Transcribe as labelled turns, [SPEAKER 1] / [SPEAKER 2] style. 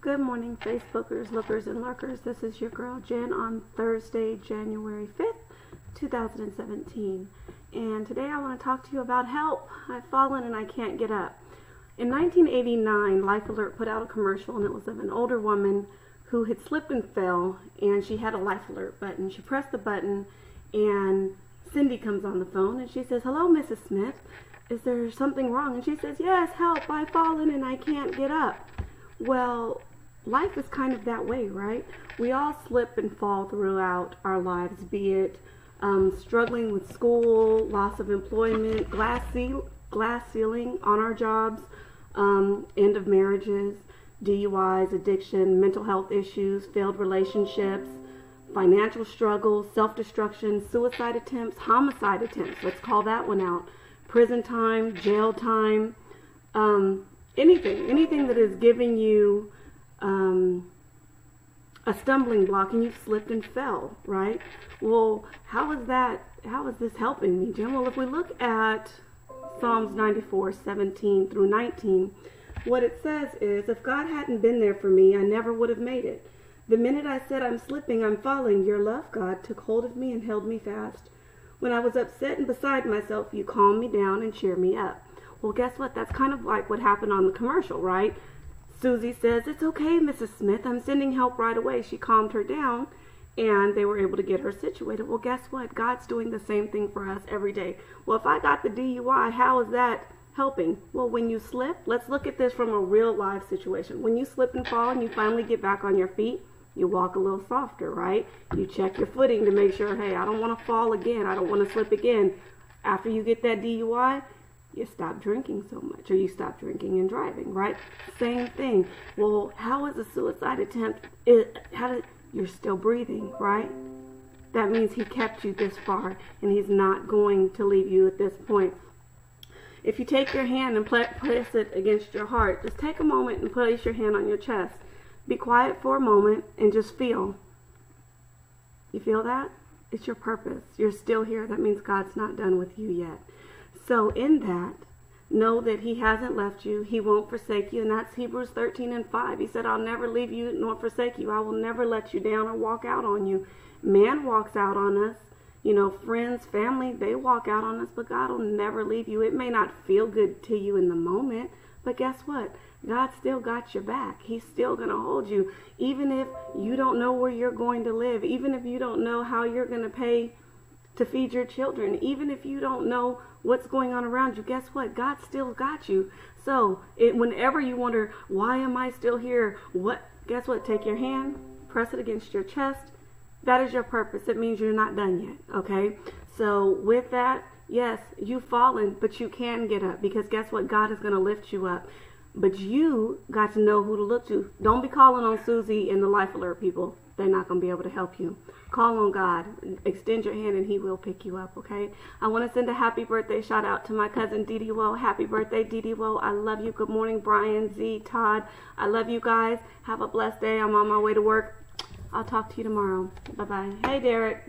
[SPEAKER 1] Good morning, Facebookers, lookers, and lurkers. This is your girl Jen on Thursday, January 5th, 2017. And today I want to talk to you about help. I've fallen and I can't get up. In 1989, Life Alert put out a commercial, and it was of an older woman who had slipped and fell, and she had a Life Alert button. She pressed the button, and Cindy comes on the phone, and she says, "Hello, Mrs. Smith. Is there something wrong?" And she says, "Yes, help. I've fallen and I can't get up." Well, life is kind of that way, right? We all slip and fall throughout our lives, be it struggling with school, loss of employment, glass ceiling on our jobs, end of marriages, DUIs, addiction, mental health issues, failed relationships, financial struggles, self-destruction, suicide attempts, homicide attempts. Let's call that one out. Prison time, jail time, anything that is giving you a stumbling block and you've slipped and fell, right? Well, how is this helping me, Jim? Well, if we look at Psalms 94, 17 through 19, what it says is, if God hadn't been there for me, I never would have made it. The minute I said I'm slipping, I'm falling, your love, God, took hold of me and held me fast. When I was upset and beside myself, you calmed me down and cheered me up. Well, guess what? That's kind of like what happened on the commercial, right? Susie says, "It's okay, Mrs. Smith. I'm sending help right away." She calmed her down, and they were able to get her situated. Well, guess what? God's doing the same thing for us every day. Well, if I got the DUI, how is that helping? Well, when you slip, let's look at this from a real life situation. When you slip and fall and you finally get back on your feet, you walk a little softer, right? You check your footing to make sure, hey, I don't want to fall again. I don't want to slip again. After you get that DUI, you stop drinking so much, or you stop drinking and driving, right? Same thing. Well, how is a suicide attempt? You're still breathing, right? That means he kept you this far, and he's not going to leave you at this point. If you take your hand and place it against your heart, just take a moment and place your hand on your chest. Be quiet for a moment and just feel. You feel that? It's your purpose. You're still here. That means God's not done with you yet. So in that, know that he hasn't left you. He won't forsake you. And that's Hebrews 13 and 5. He said, "I'll never leave you nor forsake you. I will never let you down or walk out on you." Man walks out on us. Friends, family, they walk out on us, but God will never leave you. It may not feel good to you in the moment, but guess what? God still got your back. He's still going to hold you. Even if you don't know where you're going to live, even if you don't know how you're going to pay to feed your children, even if you don't know what's going on around you, guess what? God still got you. So whenever you wonder, why am I still here? Guess what? Take your hand, press it against your chest. That is your purpose. It means you're not done yet, okay? So with that, yes, you've fallen, but you can get up, because guess what? God is going to lift you up. But you got to know who to look to. Don't be calling on Susie and the Life Alert people. They're not going to be able to help you. Call on God. Extend your hand and he will pick you up, okay? I want to send a happy birthday shout out to my cousin Dee Dee Woe. Happy birthday, Dee Dee Woe. I love you. Good morning, Brian, Z, Todd. I love you guys. Have a blessed day. I'm on my way to work. I'll talk to you tomorrow. Bye-bye. Hey, Derek.